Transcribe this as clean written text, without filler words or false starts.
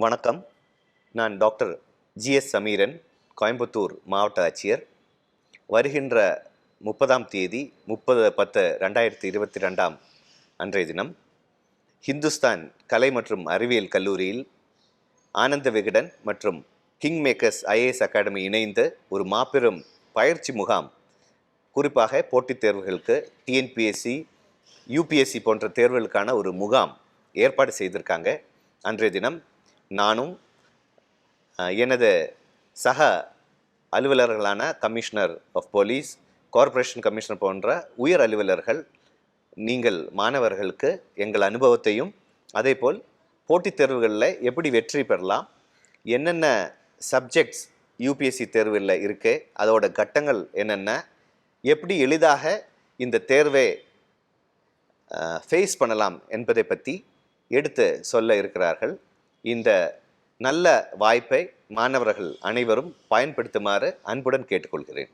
வணக்கம். நான் doctor G.S. Sameeran, Coimbatore மாவட்ட ஆட்சியர். வருகின்ற 30ஆம் தேதி 30/10/2022 அன்றைய தினம் ஹிந்துஸ்தான் கலை மற்றும் அறிவியல் கல்லூரியில் ஆனந்த விகடன் மற்றும் கிங்மேக்கர்ஸ் IAS அகாடமி இணைந்து ஒரு மாபெரும் பயிற்சி முகாம், குறிப்பாக போட்டித் தேர்வுகளுக்கு TNPSC, UPSC போன்ற தேர்வுகளுக்கான ஒரு முகாம் ஏற்பாடு செய்திருக்காங்க. அன்றைய தினம் நானும் எனது சக அலுவலர்களான commissioner of police, corporation commissioner போன்ற உயர் அலுவலர்கள் நீங்கள் மாணவர்களுக்கு எங்கள் அனுபவத்தையும், அதேபோல் போட்டித் தேர்வுகளில் எப்படி வெற்றி பெறலாம், என்னென்ன சப்ஜெக்ட்ஸ் UPSC தேர்வில் இருக்குது, அதோட கட்டங்கள் என்னென்ன, எப்படி எளிதாக இந்த தேர்வை ஃபேஸ் பண்ணலாம் என்பதை பற்றி எடுத்து சொல்ல இருக்கிறார்கள். இந்த நல்ல வாய்ப்பை மாணவர்கள் அனைவரும் பயன்படுத்துமாறு அன்புடன் கேட்டுக்கொள்கிறேன்.